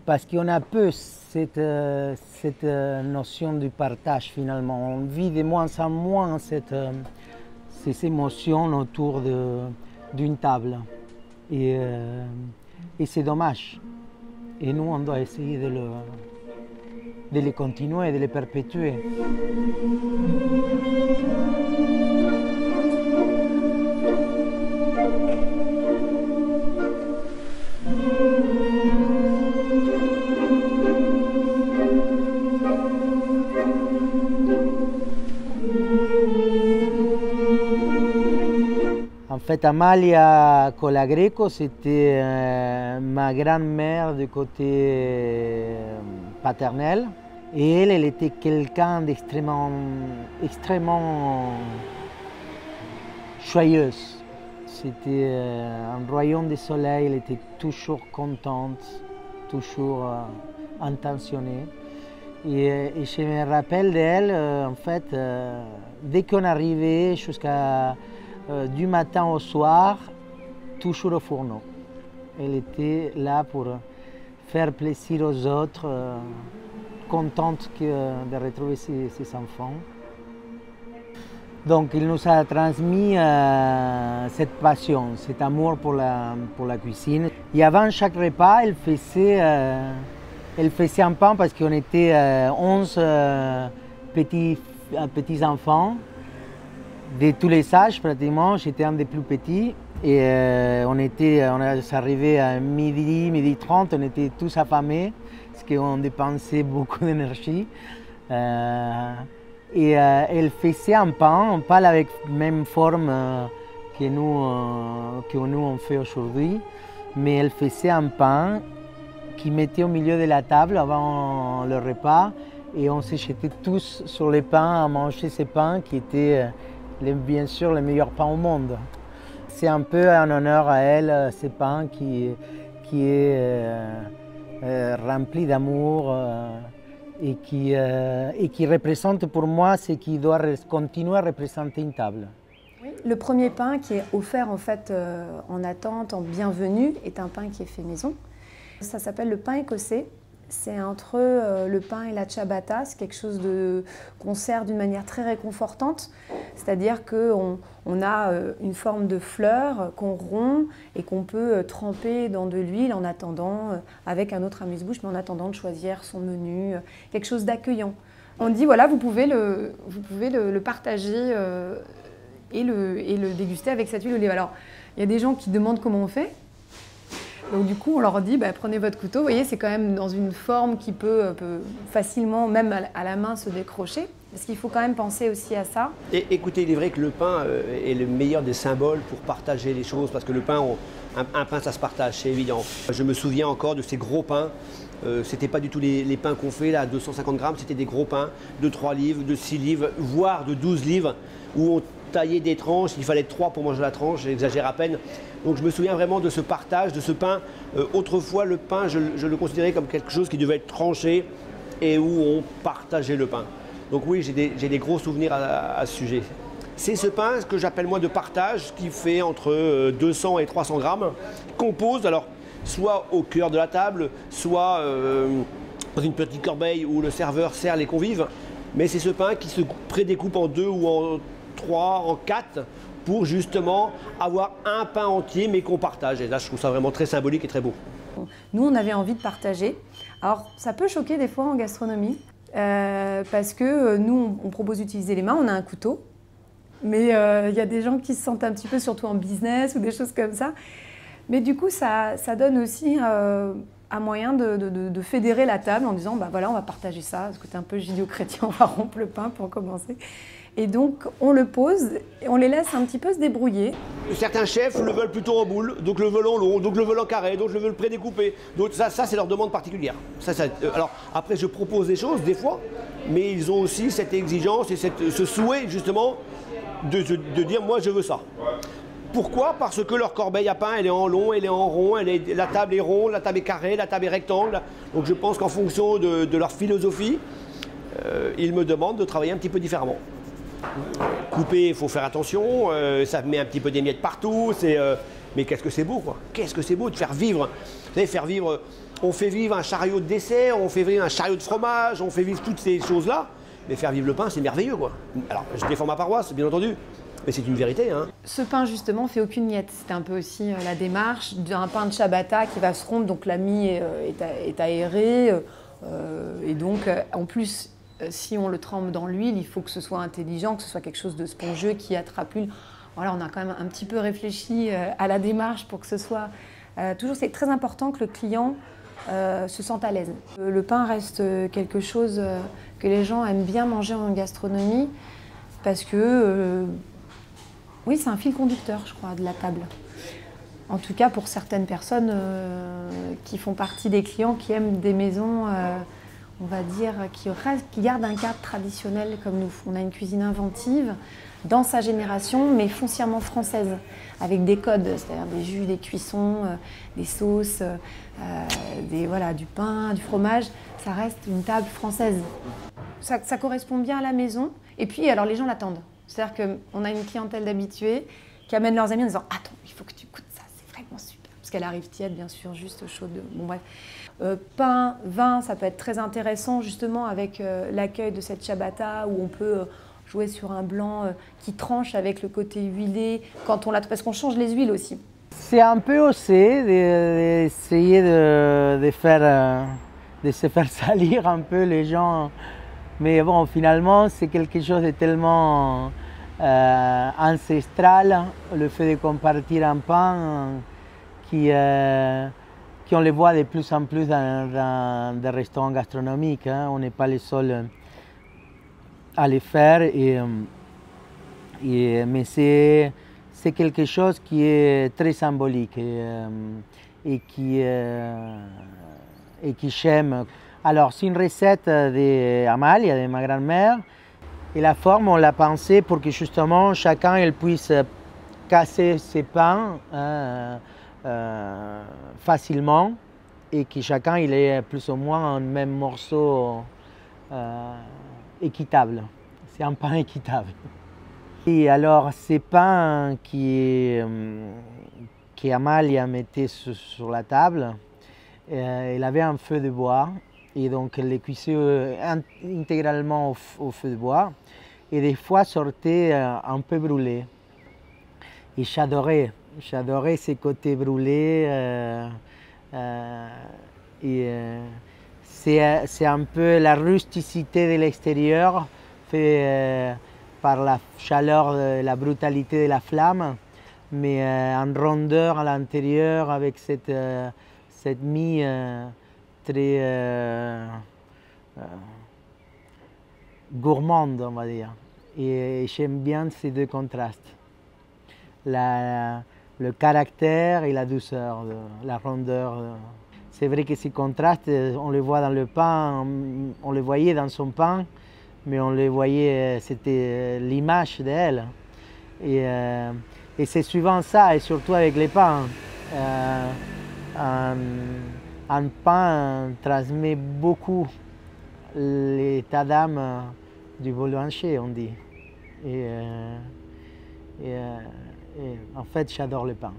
Parce qu'on a peu cette notion du partage finalement. On vit de moins en moins ces émotions autour d'une table. Et c'est dommage. Et nous, on doit essayer de les continuer, de les perpétuer. En fait, Amalia Colagreco, c'était ma grand-mère du côté paternel. Et elle était quelqu'un d'extrêmement joyeuse. C'était un rayon de soleil, elle était toujours contente, toujours intentionnée. Et je me rappelle d'elle, en fait, dès qu'on arrivait jusqu'à du matin au soir, toujours au fourneau. Elle était là pour faire plaisir aux autres, contente de retrouver ses enfants. Donc il nous a transmis cette passion, cet amour pour la cuisine. Et avant chaque repas, elle faisait un pain parce qu'on était 11 petits enfants. De tous les âges pratiquement, j'étais un des plus petits et on arrivait à midi 30, on était tous affamés parce qu'on dépensait beaucoup d'énergie. Et elle faisait un pain avec la même forme que nous on fait aujourd'hui, mais elle faisait un pain qui mettait au milieu de la table avant le repas et on se jetait tous sur les pains à manger ces pains qui étaient bien sûr le meilleur pain au monde. C'est un peu un honneur à elle, ce pain qui est rempli d'amour et qui représente pour moi ce qui doit continuer à représenter une table. Oui, le premier pain qui est offert en fait en attente, en bienvenue, est un pain qui est fait maison. Ça s'appelle le pain écossais. C'est entre le pain et la ciabatta, c'est quelque chose qu'on sert d'une manière très réconfortante, c'est-à-dire qu'on a une forme de fleur qu'on rompt et qu'on peut tremper dans de l'huile en attendant, avec un autre amuse-bouche, mais en attendant de choisir son menu, quelque chose d'accueillant. On dit voilà, vous pouvez le partager et le déguster avec cette huile d'olive. Alors, il y a des gens qui demandent comment on fait. Donc du coup, on leur dit, prenez votre couteau. Vous voyez, c'est quand même dans une forme qui peut facilement, même à la main, se décrocher. Parce qu'il faut quand même penser aussi à ça. Et écoutez, il est vrai que le pain est le meilleur des symboles pour partager les choses. Parce que le pain, un pain, ça se partage, c'est évident. Je me souviens encore de ces gros pains. C'était pas du tout les pains qu'on fait là, à 250 grammes. C'était des gros pains de 3 livres, de 6 livres, voire de 12 livres, où on taillait des tranches. Il fallait 3 pour manger la tranche, j'exagère à peine. Donc je me souviens vraiment de ce partage, de ce pain. Autrefois, le pain, je le considérais comme quelque chose qui devait être tranché et où on partageait le pain. Donc oui, j'ai des gros souvenirs à ce sujet. C'est ce pain, ce que j'appelle moi de partage, qui fait entre 200 et 300 grammes, compose, alors soit au cœur de la table, soit dans une petite corbeille où le serveur sert les convives. Mais c'est ce pain qui se prédécoupe en 2 ou en 3, en 4, pour justement avoir un pain entier mais qu'on partage. Et là, je trouve ça vraiment très symbolique et très beau. Nous, on avait envie de partager. Alors, ça peut choquer des fois en gastronomie, parce que nous, on propose d'utiliser les mains, on a un couteau, mais il y a des gens qui se sentent un petit peu, surtout en business ou des choses comme ça. Mais du coup, ça donne aussi un moyen de fédérer la table en disant, voilà, on va partager ça, ce côté un peu judéo-chrétien, on va rompre le pain pour commencer. Et donc, on le pose et on les laisse un petit peu se débrouiller. Certains chefs le veulent plutôt en boule, donc le veulent en long, donc le veulent en carré, donc le veulent prédécoupé. Donc ça c'est leur demande particulière. Alors après, je propose des choses des fois, mais ils ont aussi cette exigence et ce souhait justement de dire moi je veux ça. Pourquoi? Parce que leur corbeille à pain, elle est en long, elle est en rond, la table est ronde, la table est carrée, la table est rectangle. Donc je pense qu'en fonction de leur philosophie, ils me demandent de travailler un petit peu différemment. Couper, il faut faire attention, ça met un petit peu d'émiettes partout, mais qu'est-ce que c'est beau quoi. Qu'est-ce que c'est beau de faire vivre, vous savez, faire vivre On fait vivre un chariot de dessert, on fait vivre un chariot de fromage, on fait vivre toutes ces choses-là. Mais faire vivre le pain, c'est merveilleux, quoi. Alors, je défends ma paroisse, bien entendu, mais c'est une vérité, hein. Ce pain, justement, fait aucune miette. C'était un peu aussi la démarche d'un pain de ciabatta qui va se rompre, donc la mie est aérée. Et donc, en plus, si on le trempe dans l'huile, il faut que ce soit intelligent, que ce soit quelque chose de spongieux qui attrape l'huile. Voilà, on a quand même un petit peu réfléchi à la démarche pour que ce soit... toujours, c'est très important que le client se sente à l'aise. Le pain reste quelque chose que les gens aiment bien manger en gastronomie parce que, oui, c'est un fil conducteur, je crois, de la table. En tout cas, pour certaines personnes qui font partie des clients qui aiment des maisons, on va dire, qui gardent un cadre traditionnel comme nous. On a une cuisine inventive dans sa génération, mais foncièrement française, avec des codes, c'est-à-dire des jus, des cuissons, des sauces, voilà, du pain, du fromage. Ça reste une table française. Ça correspond bien à la maison. Et puis, alors, les gens l'attendent. C'est-à-dire qu'on a une clientèle d'habitués qui amènent leurs amis en disant « Attends, il faut que tu goûtes ça, c'est vraiment super ». Parce qu'elle arrive tiède, bien sûr, juste chaude. Bon, bref. Pain, vin, ça peut être très intéressant, justement, avec l'accueil de cette ciabatta où on peut jouer sur un blanc qui tranche avec le côté huilé, quand on parce qu'on change les huiles aussi. C'est un peu osé d'essayer de se faire salir un peu les gens. Mais bon, finalement, c'est quelque chose de tellement ancestral, le fait de compartir un pain, qu'on le voit de plus en plus dans des restaurants gastronomiques, hein. On n'est pas les seuls à le faire, mais c'est quelque chose qui est très symbolique et qui j'aime. Alors, c'est une recette d'Amalia, de ma grand-mère, et la forme, on l'a pensée pour que justement chacun elle puisse casser ses pains facilement et que chacun il ait plus ou moins un même morceau équitable. C'est un pain équitable. Et alors, ces pains qu'Amalia mettait sur la table, elle avait un feu de bois. Et donc, elle les cuisait intégralement au feu de bois. Et des fois, sortait un peu brûlé. Et j'adorais ces côtés brûlés. C'est un peu la rusticité de l'extérieur, fait par la chaleur, la brutalité de la flamme, mais en rondeur à l'intérieur avec cette mie très gourmande, on va dire. Et j'aime bien ces deux contrastes, le caractère et la douceur, la rondeur. C'est vrai que ces contrastes, on les voit dans le pain, on les voyait dans son pain, mais on les voyait, c'était l'image d'elle. Et c'est souvent ça, et surtout avec les pains. Un pain transmet beaucoup l'état d'âme du boulanger, on dit. Et en fait, j'adore le pain.